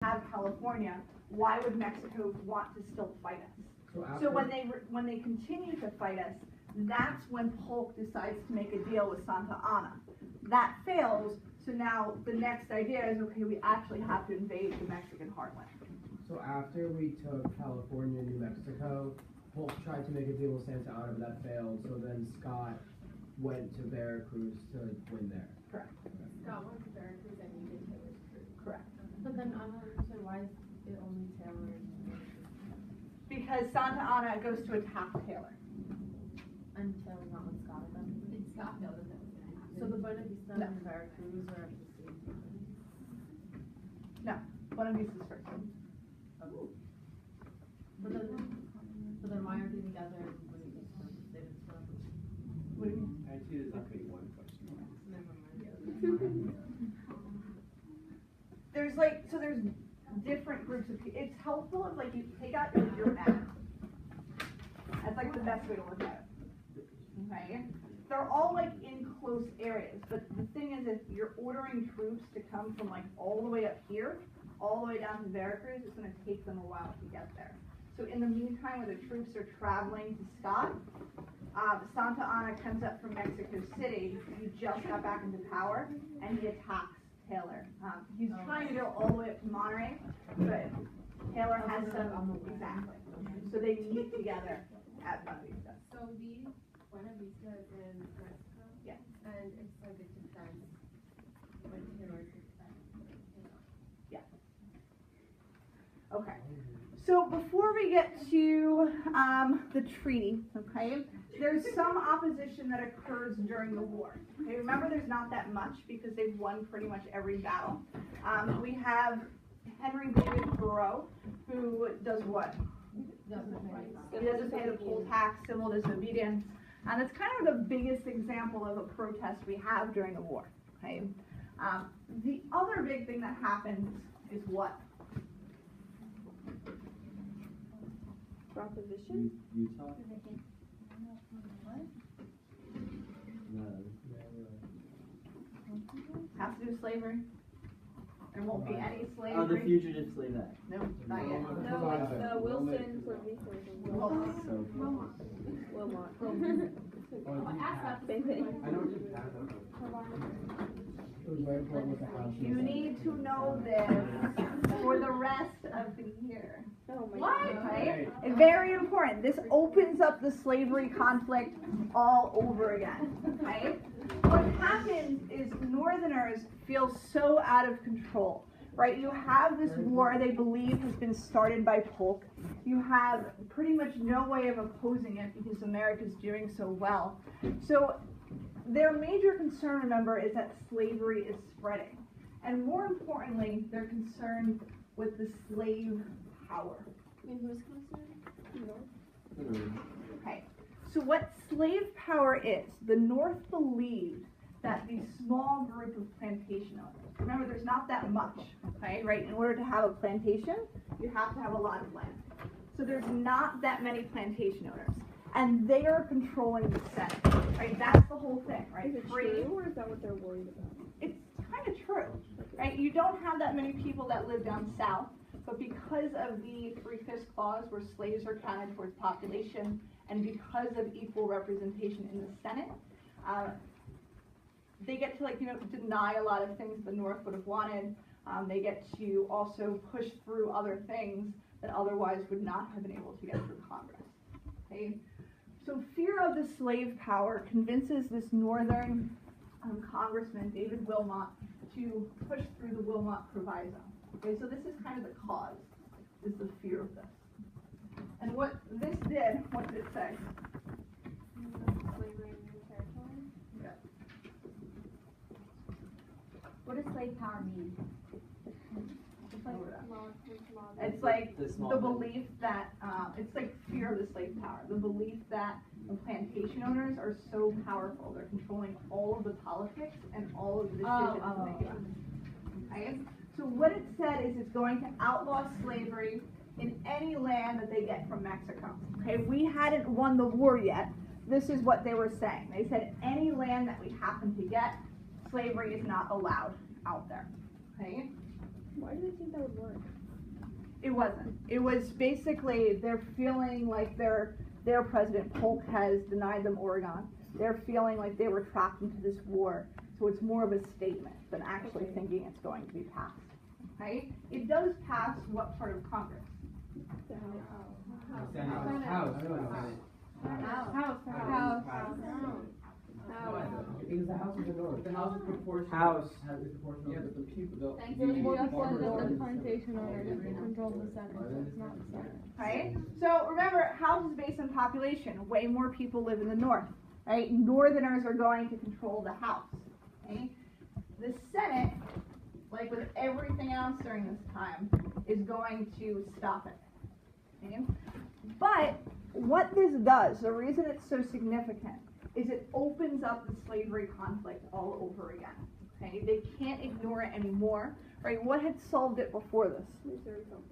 have California, why would Mexico want to still fight us? So when they continue to fight us, that's when Polk decides to make a deal with Santa Anna. That fails, so now the next idea is, okay, we actually have to invade the Mexican heartland. So after we took California and New Mexico, Polk tried to make a deal with Santa Anna, but that failed, so then Scott went to Veracruz to win there. Correct. Scott went to Veracruz and you did Taylor's crew. Correct. But then I'm not understand why is it only Taylor? Because Santa Anna goes to attack Taylor. And Taylor not with Scott then? Did Scott know that was going to happen? So the Buena Vista and Veracruz are at the same time? No, Buena Vista's first. Oh. But then why aren't they together when you just say this forever? What do you mean? Actually, there's not one question. Never mind. There's there's different groups of people. It's helpful if you take out your map. That's the best way to look at it. Okay? They're all in close areas, but the thing is, if you're ordering troops to come from all the way up here, all the way down to Veracruz, it's going to take them a while to get there. So in the meantime, where the troops are traveling to Scott, Santa Anna comes up from Mexico City. He just got back into power, and he attacks Taylor. He's trying to go all the way up to Monterey, but Taylor has some, exactly. So they meet together at Buena Vista. So Buena Vista is in Mexico? Yeah. And it's a defense when Taylor's defense. Yeah. Okay. So before we get to the treaty, okay, there's some opposition that occurs during the war. Okay, remember there's not that much because they've won pretty much every battle. We have Henry David Thoreau, who does what? He doesn't pay the poll tax, civil disobedience, and it's kind of the biggest example of a protest we have during the war. Okay, the other big thing that happens is what? Proposition? Utah? No. Has to do with slavery. There won't be any slavery. Oh, the Fugitive Slave Act. No, not yet. No, it's the Wilson Puerto Rico. Wilmot. Wilmot. Same thing. I know what you have. It was very important with the house. You need to know this for the rest of the year. Oh my What? God. Okay? It's very important. This opens up the slavery conflict all over again. Okay? What happens is Northerners feel so out of control. Right? You have this war they believe has been started by Polk. You have pretty much no way of opposing it because America's doing so well. So their major concern, remember, is that slavery is spreading. And more importantly, they're concerned with the slave power. And who's concerned? Okay, so what slave power is, the North believed that the small group of plantation owners, remember there's not that much, okay, right? In order to have a plantation, you have to have a lot of land. So there's not that many plantation owners. And they are controlling the Senate, right? That's the whole thing, right? Is it true, or is that what they're worried about? It's kind of true, right? You don't have that many people that live down south, but because of the 3/5 clause where slaves are counted towards population, and because of equal representation in the Senate, they get to deny a lot of things the North would have wanted. They get to also push through other things that otherwise would not have been able to get through Congress. Okay? So fear of the slave power convinces this Northern Congressman, David Wilmot, to push through the Wilmot Proviso. Okay, so this is kind of the cause, is the fear of this. And what this did, what did it say? Slavery in new territory? Yeah. What does slave power mean? It's the belief that, it's fear of the slave power. The belief that the plantation owners are so powerful. They're controlling all of the politics and all of the decisions in the U.S. Okay? So what it said is it's going to outlaw slavery in any land that they get from Mexico. Okay, we hadn't won the war yet. This is what they were saying. They said any land that we happen to get, slavery is not allowed out there. Okay? Why do they think that would work? It wasn't. It was basically they're feeling like their president Polk has denied them Oregon. They're feeling like they were trapped into this war. So it's more of a statement than actually thinking it's going to be passed. Okay? It does pass what part of Congress? The House. Because the House is the North. The House is proportional. House. Has the proportional to the people. The plantation owners control the Senate, so it's not the Senate. Right? So remember, House is based on population. Way more people live in the North. Right? Northerners are going to control the House. Okay? The Senate, like with everything else during this time, is going to stop it. Okay? But what this does, the reason it's so significant, is it opens up the slavery conflict all over again. Okay? They can't ignore it anymore. Right? What had solved it before this?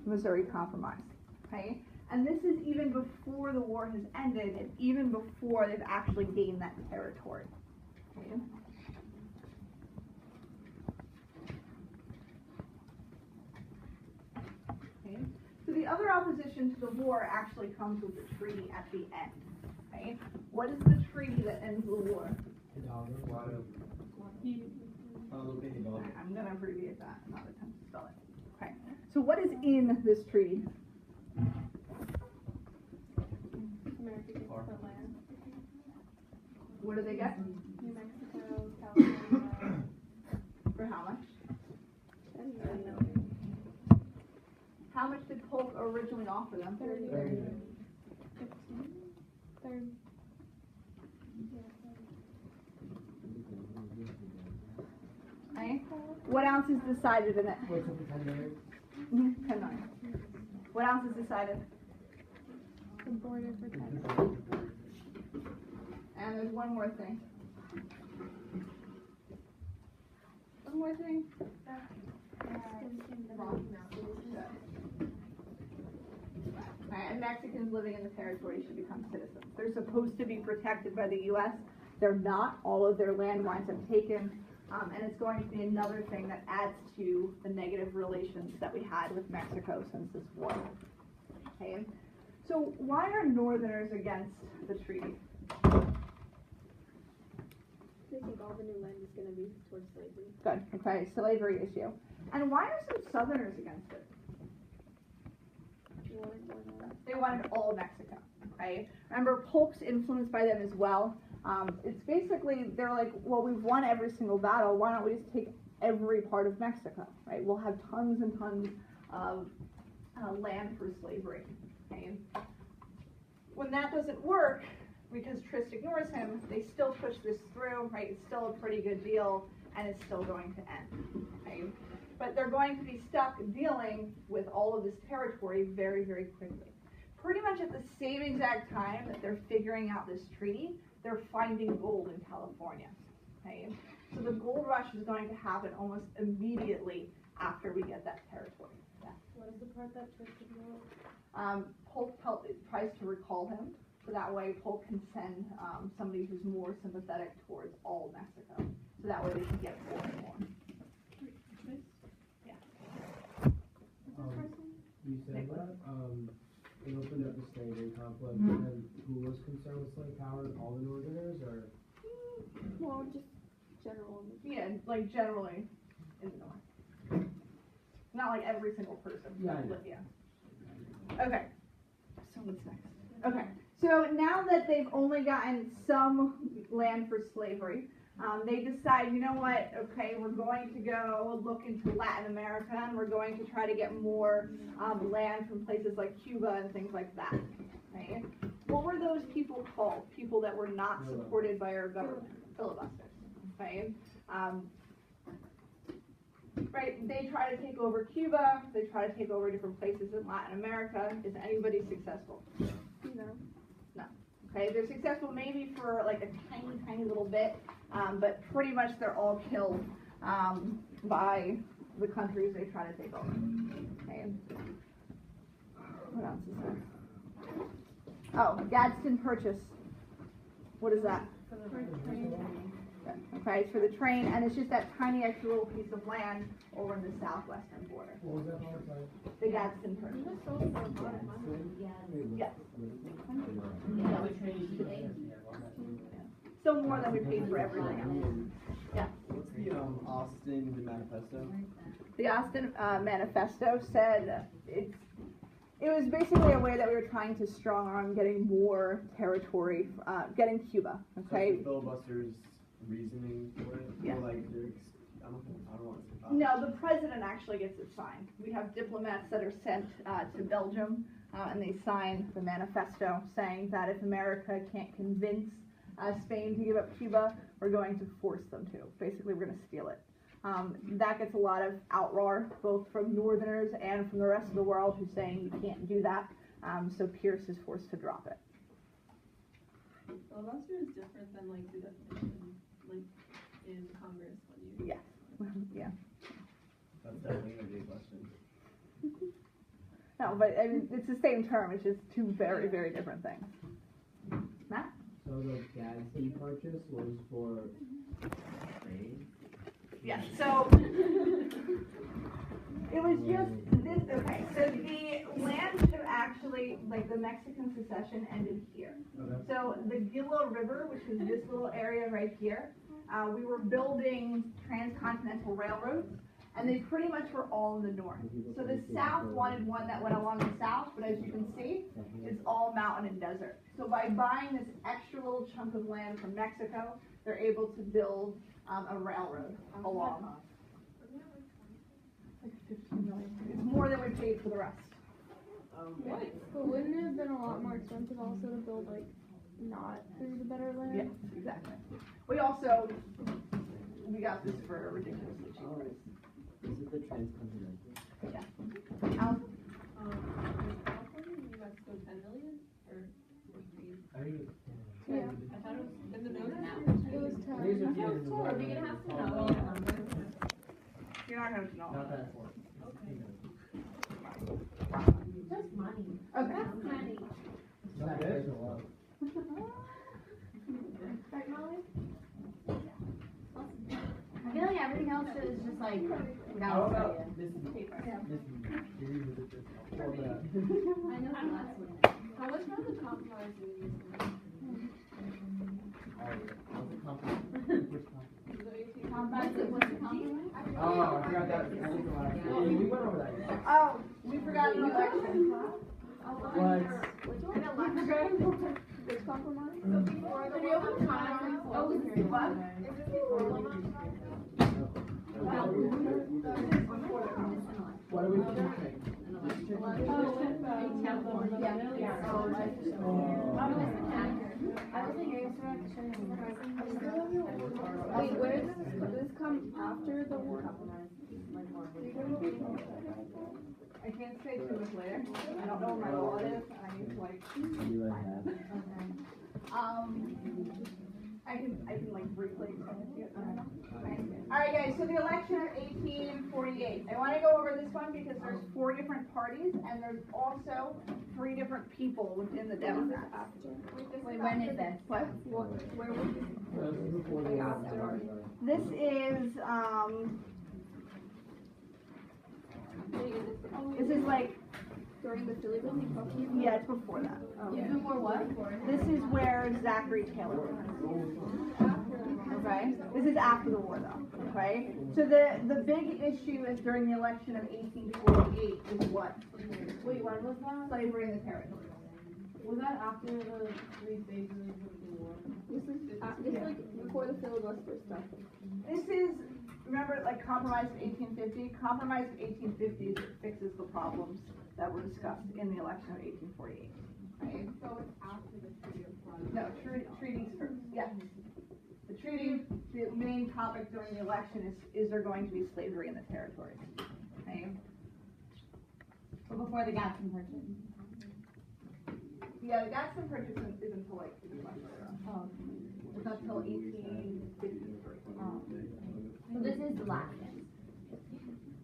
Missouri Compromise. Okay? And this is even before the war has ended, and even before they've actually gained that territory. Okay? Okay? So the other opposition to the war actually comes with the treaty at the end. Okay? What is the treaty that ends the war? I'm going to abbreviate that, not attempt to spell it. Okay. So what is in this treaty? America gets the land. What do they get? New Mexico, California. For how much? 10 million. How much did Polk originally offer them? 30. 15. 30. Okay. What else is decided in it? What's up with 10 million? 10 million. What else is decided? The border for Texas. And there's one more thing. One more thing. Alright, and Mexicans living in the territory should become citizens. They're supposed to be protected by the U.S. They're not. All of their land winds up taken. And it's going to be another thing that adds to the negative relations that we had with Mexico since this war. Okay. So why are Northerners against the treaty? They think all the new land is going to be towards slavery. Good. Okay. Slavery issue. And why are some Southerners against it? They wanted all of Mexico. Okay. Remember, Polk's influenced by them as well. It's basically, they're like, well, we've won every single battle. Why don't we just take every part of Mexico, right? We'll have tons and tons of land for slavery. Okay. When that doesn't work, because Trist ignores him, they still push this through, right? It's still a pretty good deal, and it's still going to end. Okay. But they're going to be stuck dealing with all of this territory very, very quickly. Pretty much at the same exact time that they're figuring out this treaty, they're finding gold in California. Okay? So the gold rush is going to happen almost immediately after we get that territory. Yeah. What is the part that Trist ignored? Polk tries to recall him, so that way Polk can send somebody who's more sympathetic towards all of Mexico. So that way they can get more and more. Yeah. You said that it opened up the slavery conflict, and who was concerned with slave power? All the Northerners, or? Well, just general. Yeah, like generally in the North. Not like every single person. Yeah, I know. But yeah. Okay. So what's next? Okay. So now that they've only gotten some land for slavery, they decide, you know what, okay, we're going to go look into Latin America, and we're going to try to get more land from places like Cuba and things like that. Okay? What were those people called? People that were not supported by our government? Filibusters. Okay? Right, they try to take over Cuba, they try to take over different places in Latin America. Is anybody successful? No. No. Okay, they're successful maybe for like a tiny, tiny little bit, but pretty much they're all killed by the countries they try to take over. Okay. What else is there? Oh, Gadsden Purchase. What is that? For the Okay, it's for the train, and it's just that tiny extra little piece of land over in the southwestern border. What was that called, sorry? The Gadsden Purchase. Yes. So more than we paid for everything else. What's the Austin manifesto? The Austin manifesto said it was basically a way that we were trying to strong arm getting more territory, getting Cuba. Okay. So filibuster's reasoning for it? Yeah. Or like, I don't want to say. No, the president actually gets it signed. We have diplomats that are sent to Belgium, and they sign the manifesto saying that if America can't convince Spain to give up Cuba, we're going to force them to. Basically, we're going to steal it. That gets a lot of outroar, both from Northerners and from the rest of the world who's saying you can't do that. So Pierce is forced to drop it. Filibuster is different than like the definition, like in Congress when you. Yes. Yeah. That's definitely a big question. No, but I mean, it's the same term. It's just two very, very different things. Matt? So the Gadsden Purchase was for trade? Yes, so it was just this, okay, so the land should have actually, like the Mexican secession ended here. Okay. So the Gila River, which is this little area right here, we were building transcontinental railroads, and they pretty much were all in the north. So the south wanted one that went along the south, but as you can see, it's all mountain and desert. So by buying this extra little chunk of land from Mexico, they're able to build a railroad along. Like 15 million. It's more than we paid for the rest. But wouldn't it have been a lot more expensive also to build like not through the better land? Yes, exactly. We got this for a ridiculously cheap price. Is it the transcontinental? Yeah. Is California and New Mexico 10 million or 3? Yeah. I thought it was in the notes. It was 10. Are we gonna have to know the numbers? You're not going to know. Not that far. Just money. Okay. Money. Not bad. Right, Molly? I feel like everything else is just like, How without about saying. this is, Paper. I know I know that's what it is. How much are the compromise in these? Compromise, what's the compromise? Oh, I forgot that. I think the last one. We went over that. Oh, we forgot the election. What? There's compromise? Did you open compromise? Oh, What? What are we thinking? Wait, where does this come after the war? I can't say too much later. I don't know where my wallet is, and I need to like, I can like briefly explain it to you. Alright guys, so the election of 1848. I want to go over this one because there's 4 different parties, and there's also 3 different people within the Democrats. Wait, when is this? What? Where was This is, this is like, during the Philly building? yeah, it's before that. Before what? This is where Zachary Taylor was. Okay? This is after the war though, okay? So the big issue is during the election of 1848 is what? Wait, when was that? Slavery in the territory. Was that after the 3 phases of the war? This is like before the filibuster stuff. This is, remember like Compromise of 1850? Compromise of 1850 fixes the problems that were discussed in the election of 1848. Right? So it's after the Treaty of Florida. No, treaties first, yes. The treaty, the main topic during the election is there going to be slavery in the territories? Okay? But before the Gadsden Purchase. Yeah, the Gadsden Purchase is until like, much later on. Oh. It's not until 1853. So this is the last one.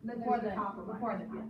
Then Before there's the- compromise. before the- Yes.